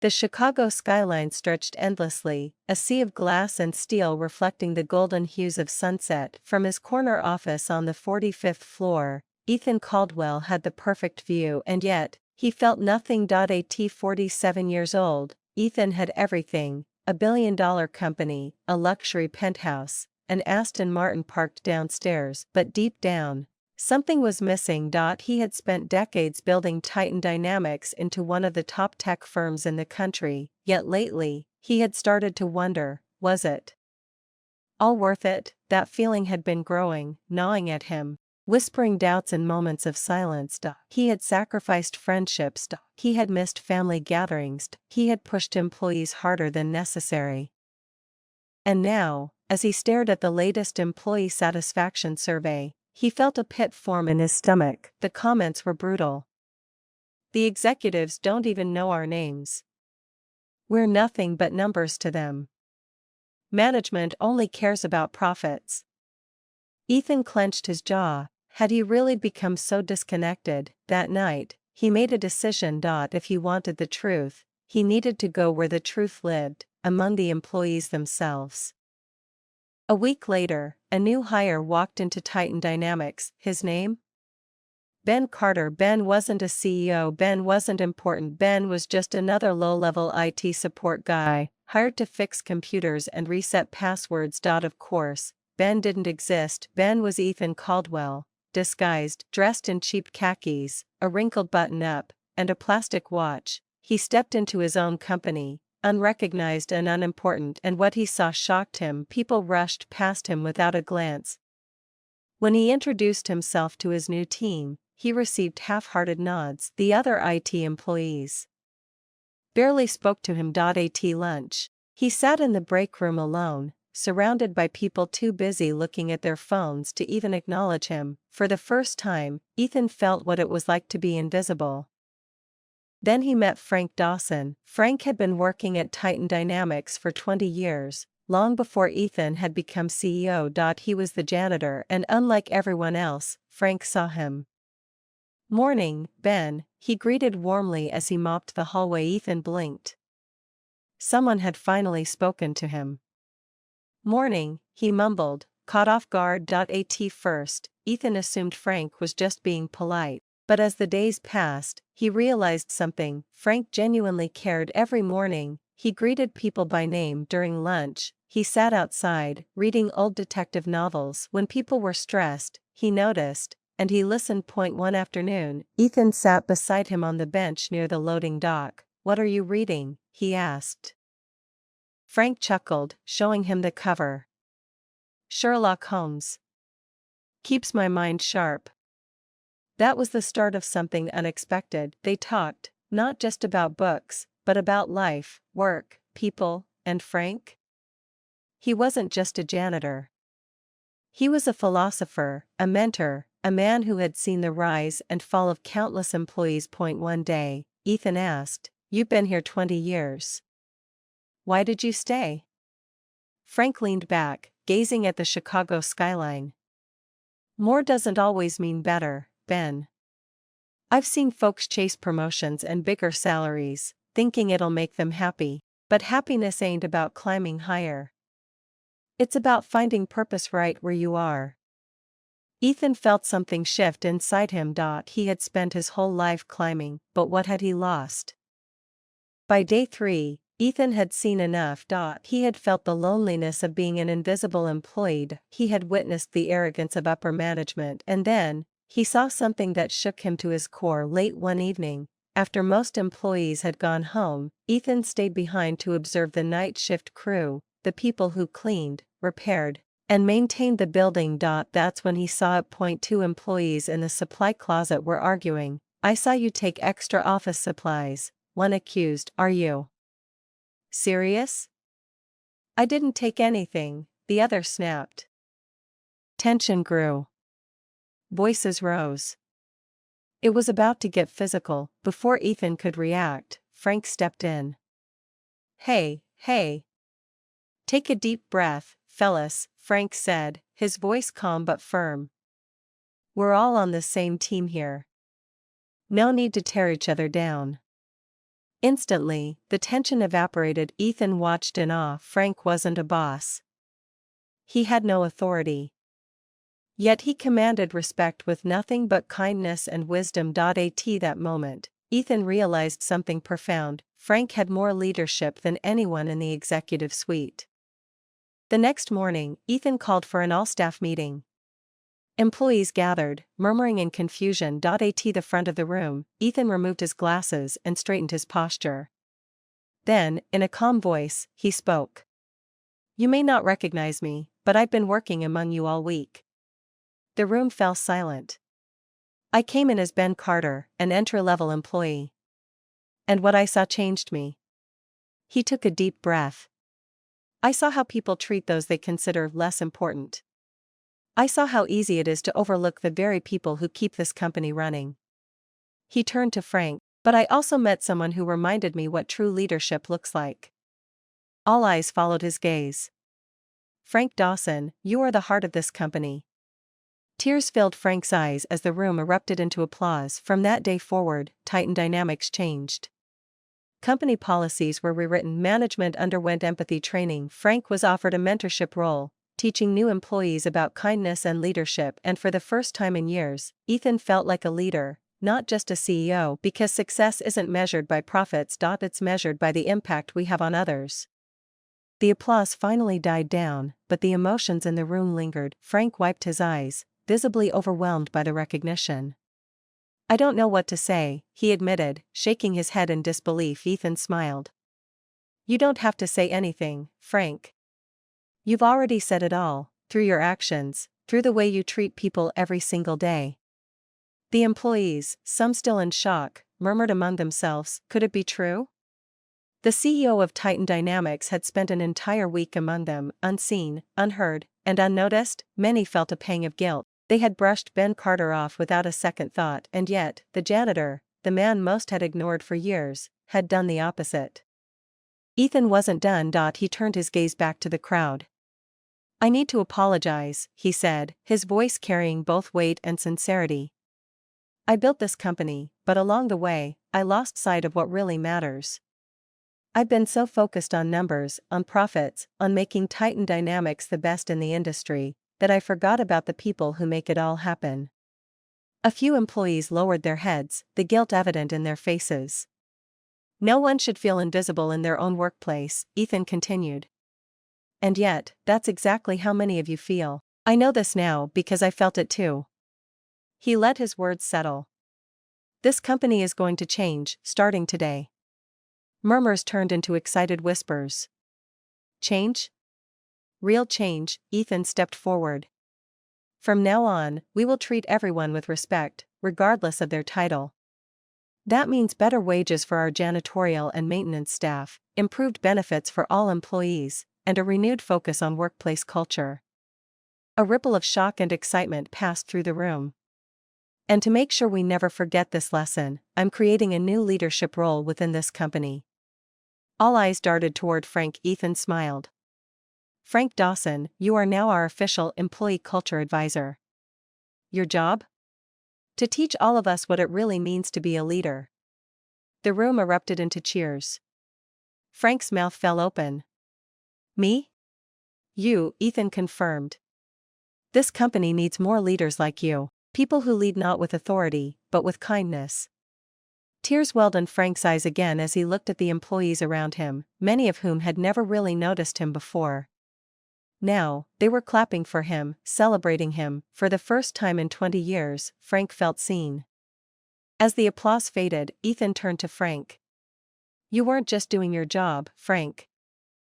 The Chicago skyline stretched endlessly, a sea of glass and steel reflecting the golden hues of sunset. From his corner office on the 45th floor, Ethan Caldwell had the perfect view, and yet, he felt nothing. At 47 years old, Ethan had everything: a billion-dollar company, a luxury penthouse, an Aston Martin parked downstairs, but deep down, something was missing. He had spent decades building Titan Dynamics into one of the top tech firms in the country, yet lately, he had started to wonder, was it all worth it? That feeling had been growing, gnawing at him, whispering doubts in moments of silence. He had sacrificed friendships. He had missed family gatherings. He had pushed employees harder than necessary. And now, as he stared at the latest employee satisfaction survey, he felt a pit form in his stomach. The comments were brutal. The executives don't even know our names. We're nothing but numbers to them. Management only cares about profits. Ethan clenched his jaw. Had he really become so disconnected? That night, he made a decision. If he wanted the truth, he needed to go where the truth lived, among the employees themselves. A week later, a new hire walked into Titan Dynamics. His name? Ben Carter. Ben wasn't a CEO. Ben wasn't important. Ben was just another low-level IT support guy, hired to fix computers and reset passwords. Of course, Ben didn't exist. Ben was Ethan Caldwell, disguised, dressed in cheap khakis, a wrinkled button-up, and a plastic watch. He stepped into his own company, unrecognized and unimportant, and what he saw shocked him. People rushed past him without a glance. When he introduced himself to his new team, he received half-hearted nods. The other IT employees barely spoke to him. At lunch, he sat in the break room alone, surrounded by people too busy looking at their phones to even acknowledge him. For the first time, Ethan felt what it was like to be invisible. Then he met Frank Dawson. Frank had been working at Titan Dynamics for 20 years, long before Ethan had become CEO. He was the janitor, and unlike everyone else, Frank saw him. "Morning, Ben," he greeted warmly as he mopped the hallway. Ethan blinked. Someone had finally spoken to him. "Morning," he mumbled, caught off guard. At first, Ethan assumed Frank was just being polite, but as the days passed, he realized something. Frank genuinely cared. Every morning, he greeted people by name. During lunch, he sat outside, reading old detective novels. When people were stressed, he noticed, and he listened. One afternoon, Ethan sat beside him on the bench near the loading dock. "What are you reading?" he asked. Frank chuckled, showing him the cover. "Sherlock Holmes. Keeps my mind sharp." That was the start of something unexpected. They talked, not just about books, but about life, work, people, and Frank? He wasn't just a janitor. He was a philosopher, a mentor, a man who had seen the rise and fall of countless employees. One day, Ethan asked, "You've been here 20 years. Why did you stay?" Frank leaned back, gazing at the Chicago skyline. "More doesn't always mean better, Ben. I've seen folks chase promotions and bigger salaries, thinking it'll make them happy. But happiness ain't about climbing higher. It's about finding purpose right where you are." Ethan felt something shift inside him. He had spent his whole life climbing, but what had he lost? By day 3, Ethan had seen enough. He had felt the loneliness of being an invisible employee. He had witnessed the arrogance of upper management, and then, he saw something that shook him to his core. Late one evening, after most employees had gone home, Ethan stayed behind to observe the night shift crew, the people who cleaned, repaired, and maintained the building. That's when he saw it. 2 employees in the supply closet were arguing. "I saw you take extra office supplies," one accused. "Are you serious?" "I didn't take anything," the other snapped. Tension grew. Voices rose. It was about to get physical. Before Ethan could react, Frank stepped in. Hey. Take a deep breath, fellas," Frank said, his voice calm but firm. "We're all on the same team here. No need to tear each other down." Instantly, the tension evaporated. Ethan watched in awe. Frank wasn't a boss. He had no authority. Yet he commanded respect with nothing but kindness and wisdom. At that moment, Ethan realized something profound. Frank had more leadership than anyone in the executive suite. The next morning, Ethan called for an all-staff meeting. Employees gathered, murmuring in confusion. At the front of the room, Ethan removed his glasses and straightened his posture. Then, in a calm voice, he spoke. "You may not recognize me, but I've been working among you all week." The room fell silent. "I came in as Ben Carter, an entry-level employee. And what I saw changed me." He took a deep breath. "I saw how people treat those they consider less important. I saw how easy it is to overlook the very people who keep this company running." He turned to Frank. "But I also met someone who reminded me what true leadership looks like." All eyes followed his gaze. "Frank Dawson, you are the heart of this company." Tears filled Frank's eyes as the room erupted into applause. From that day forward, Titan dynamics changed. Company policies were rewritten. Management underwent empathy training. Frank was offered a mentorship role, teaching new employees about kindness and leadership. And for the first time in years, Ethan felt like a leader, not just a CEO. Because success isn't measured by profits. It's measured by the impact we have on others. The applause finally died down, but the emotions in the room lingered. Frank wiped his eyes, visibly overwhelmed by the recognition. "I don't know what to say," he admitted, shaking his head in disbelief. Ethan smiled. "You don't have to say anything, Frank. You've already said it all, through your actions, through the way you treat people every single day." The employees, some still in shock, murmured among themselves, could it be true? The CEO of Titan Dynamics had spent an entire week among them, unseen, unheard, and unnoticed. Many felt a pang of guilt. They had brushed Ben Carter off without a second thought, and yet, the janitor, the man most had ignored for years, had done the opposite. Ethan wasn't done. He turned his gaze back to the crowd. "I need to apologize," he said, his voice carrying both weight and sincerity. "I built this company, but along the way, I lost sight of what really matters. I've been so focused on numbers, on profits, on making Titan Dynamics the best in the industry, that I forgot about the people who make it all happen." A few employees lowered their heads, the guilt evident in their faces. "No one should feel invisible in their own workplace," Ethan continued. "And yet, that's exactly how many of you feel. I know this now because I felt it too." He let his words settle. "This company is going to change, starting today." Murmurs turned into excited whispers. "Change? Real change," Ethan stepped forward. "From now on, we will treat everyone with respect, regardless of their title. That means better wages for our janitorial and maintenance staff, improved benefits for all employees, and a renewed focus on workplace culture." A ripple of shock and excitement passed through the room. "And to make sure we never forget this lesson, I'm creating a new leadership role within this company." All eyes darted toward Frank. Ethan smiled. "Frank Dawson, you are now our official employee culture advisor. Your job? To teach all of us what it really means to be a leader." The room erupted into cheers. Frank's mouth fell open. "Me? You," Ethan confirmed. "This company needs more leaders like you, people who lead not with authority, but with kindness." Tears welled in Frank's eyes again as he looked at the employees around him, many of whom had never really noticed him before. Now, they were clapping for him, celebrating him. For the first time in 20 years, Frank felt seen. As the applause faded, Ethan turned to Frank. "You weren't just doing your job, Frank.